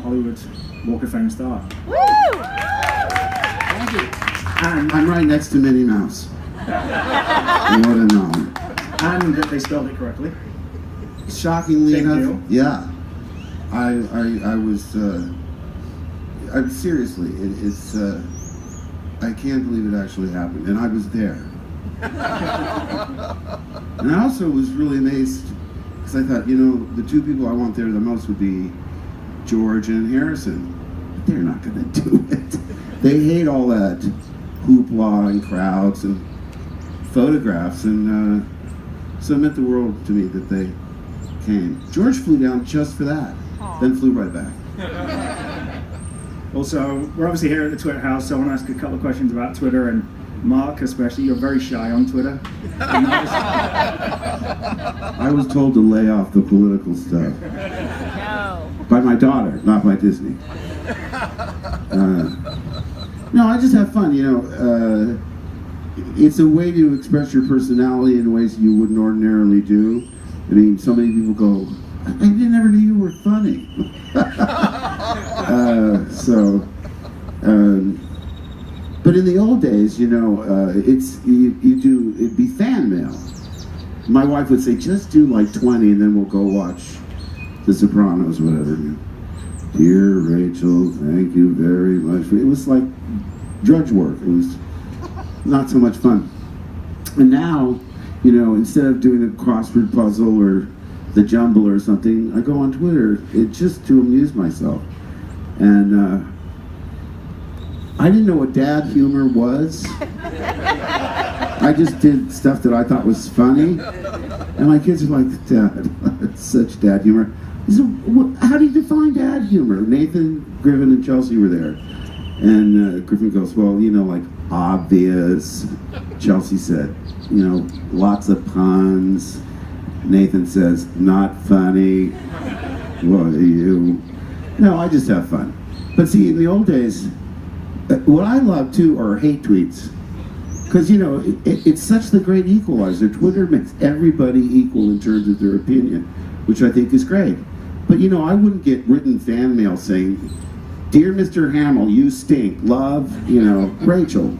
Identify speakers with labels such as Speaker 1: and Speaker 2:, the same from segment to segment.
Speaker 1: Hollywood Walk of Fame star.
Speaker 2: Woo!
Speaker 3: Thank you.
Speaker 1: And
Speaker 3: I'm right next to Minnie Mouse. What a nom.
Speaker 1: and that they spelled it correctly.
Speaker 3: Shockingly
Speaker 1: Big
Speaker 3: enough,
Speaker 1: deal.
Speaker 3: yeah. I was seriously, it's I can't believe it actually happened, and I was there. And I also was really amazed because I thought, the two people I want there the most would be George and Harrison. But they're not going to do it. They hate all that hoopla and crowds and photographs, and so it meant the world to me that they came. George flew down just for that, then flew right back.
Speaker 1: Also, we're obviously here at the Twitter house, so I want to ask a couple of questions about Twitter, and Mark especially. You're very shy on Twitter.
Speaker 3: I was told to lay off the political stuff.
Speaker 2: No.
Speaker 3: By my daughter, not by Disney. No, I just have fun, it's a way to express your personality in ways you wouldn't ordinarily do. I mean, so many people go, I never knew you were funny. But in the old days, it'd be fan mail. My wife would say, just do like 20 and then we'll go watch The Sopranos, whatever. Dear Rachel, thank you very much. It was like drudge work. It was not so much fun. And now, instead of doing a crossword puzzle or the jumble or something, I go on Twitter just to amuse myself. And I didn't know what dad humor was. I just did stuff that I thought was funny. And my kids are like, Dad, it's such dad humor. I said, how do you define dad humor? Nathan, Griffin, and Chelsea were there. And Griffin goes, well, like obvious. Chelsea said, lots of puns. Nathan says, not funny. What are you? No, I just have fun. But see, in the old days, what I love too are hate tweets. Because, it's such the great equalizer. Twitter makes everybody equal in terms of their opinion, which I think is great. But, I wouldn't get written fan mail saying, Dear Mr. Hamill, you stink. Love, Rachel.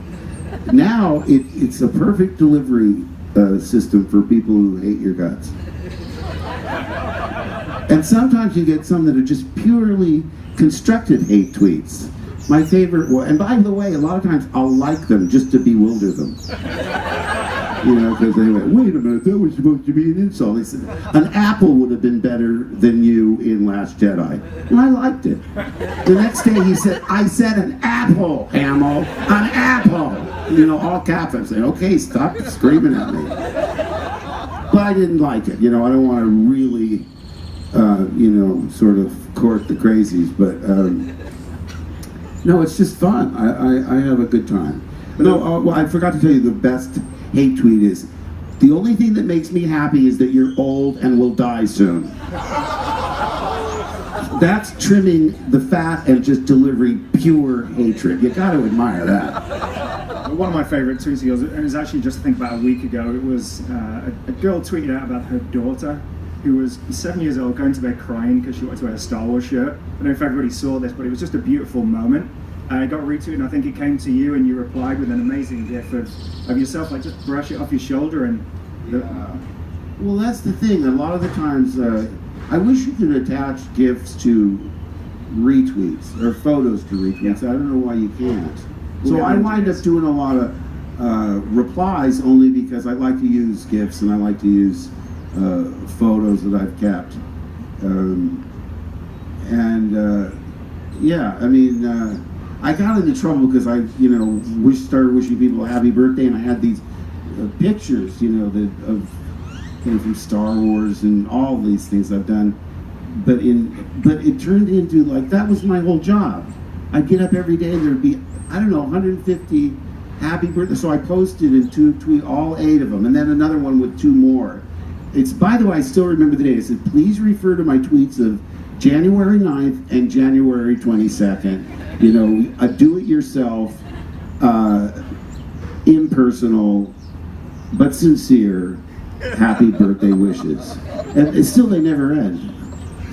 Speaker 3: Now, it's a perfect delivery system for people who hate your guts. And sometimes you get some that are just purely constructed hate tweets. My favorite one, and by the way, a lot of times I'll like them just to bewilder them. Because they went, wait a minute, that was supposed to be an insult. They said, an apple would have been better than you in Last Jedi. And I liked it. The next day he said, I said an apple, Hamill, an apple. All caps. I'm saying, okay, stop screaming at me. But I didn't like it. I don't want to really, sort of court the crazies, but no, it's just fun. I have a good time. No, well, I forgot to tell you the best hate tweet is, the only thing that makes me happy is that you're old and will die soon. That's trimming the fat and just delivering pure hatred. You got to admire that.
Speaker 1: One of my favorite tweets of yours, and it was actually just I think about a week ago, it was a girl tweeted out about her daughter who was 7 years old, going to bed crying because she wanted to wear a Star Wars shirt. I don't know if everybody saw this, but it was just a beautiful moment. It got retweeted, and I think it came to you, and you replied with an amazing gif of yourself, like just brush it off your shoulder. And
Speaker 3: well, that's the thing. A lot of the times, I wish you could attach gifs to retweets or photos to retweets. Yeah. I don't know why you can't. So I wind up doing a lot of replies only because I like to use gifs and I like to use photos that I've kept. I got into trouble because I, started wishing people a happy birthday, and I had these pictures, from Star Wars and all these things I've done. But it turned into that was my whole job. I'd get up every day and there'd be 150 happy birthday. So I posted and tweet all 8 of them, and then another one with 2 more. It's, by the way, I still remember the date. I said, please refer to my tweets of January 9th and January 22nd. A do-it-yourself, impersonal, but sincere happy birthday wishes. And still, they never end.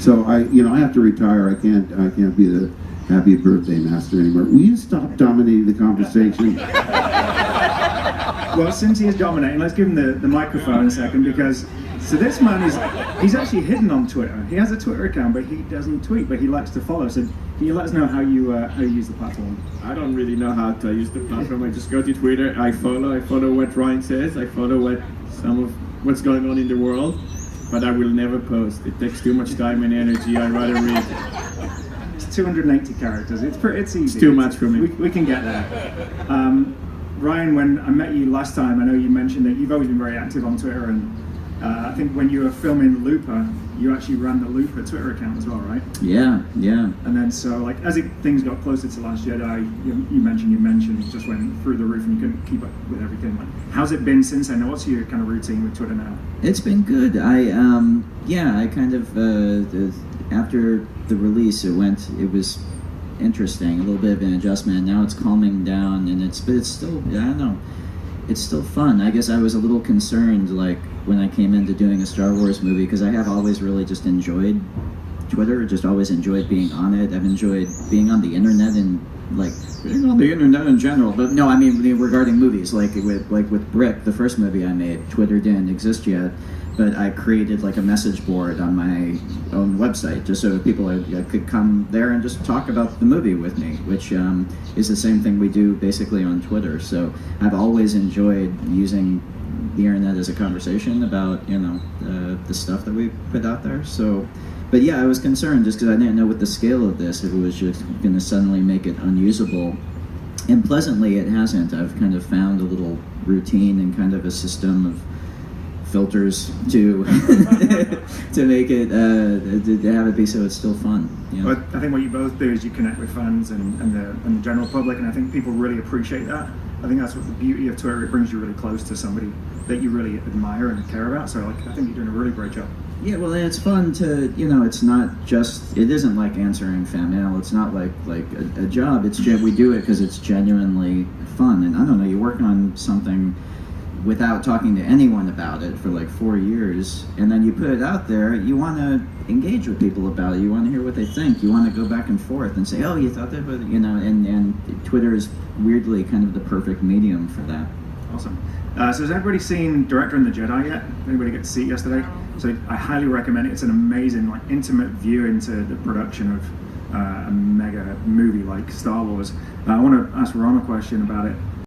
Speaker 3: So I have to retire. I can't be the happy birthday master anymore. Will you stop dominating the conversation?
Speaker 1: Well, since he is dominating, let's give him the microphone a second, because so this man he's actually hidden on Twitter. He has a Twitter account, but he doesn't tweet, but he likes to follow. So can you let us know how you use the platform?
Speaker 2: I don't really know how to use the platform. I just go to Twitter. I follow what Ryan says. I follow what's going on in the world, but I will never post. It takes too much time and energy. I'd rather read.
Speaker 1: It's 280 characters. It's easy.
Speaker 2: It's too much for me.
Speaker 1: We can get there. Ryan, when I met you last time, I know you mentioned that you've always been very active on Twitter, and I think when you were filming Looper, you actually ran the Looper Twitter account as well, right?
Speaker 4: Yeah.
Speaker 1: And then so, like, as things got closer to Last Jedi, you mentioned just went through the roof and you couldn't keep up with everything. Like, how's it been since then? What's your kind of routine with Twitter now?
Speaker 4: It's been good. I kind of after the release, it was interesting, a little bit of an adjustment. Now it's calming down, and it's still, I don't know, it's still fun. I guess I was a little concerned, like, when I came into doing a Star Wars movie, because I have always really just enjoyed Twitter, just always enjoyed being on it. I've enjoyed being on the internet and, like, being on the internet in general. But no, I mean regarding movies, like with Brick, the first movie I made, Twitter didn't exist yet, but I created like a message board on my own website just so people could come there and just talk about the movie with me, which is the same thing we do basically on Twitter. So I've always enjoyed using the internet as a conversation about the stuff that we put out there. So, but yeah, I was concerned just because I didn't know what the scale of this, if it was just going to suddenly make it unusable. And pleasantly, it hasn't. I've kind of found a little routine and kind of a system of filters to to make it to have it be so it's still fun.
Speaker 1: But I think what you both do is you connect with fans and the general public, and I think people really appreciate that. I think that's what the beauty of Twitter, it brings you really close to somebody that you really admire and care about. So like, I think you're doing a really great job.
Speaker 4: Yeah, well, it's fun to, it's not just, it isn't like answering fan mail. It's not like a job. We do it because it's genuinely fun. And I don't know, you work on something without talking to anyone about it for like 4 years, and then you put it out there, you want to engage with people about it, you want to hear what they think, you want to go back and forth and say, oh, you thought that, but and Twitter is weirdly kind of the perfect medium for that.
Speaker 1: Awesome. So has everybody seen Director and the Jedi yet? Anybody get to see it yesterday? So I highly recommend it. It's an amazing, like, intimate view into the production of a mega movie like Star Wars. I want to ask Ron a question about it.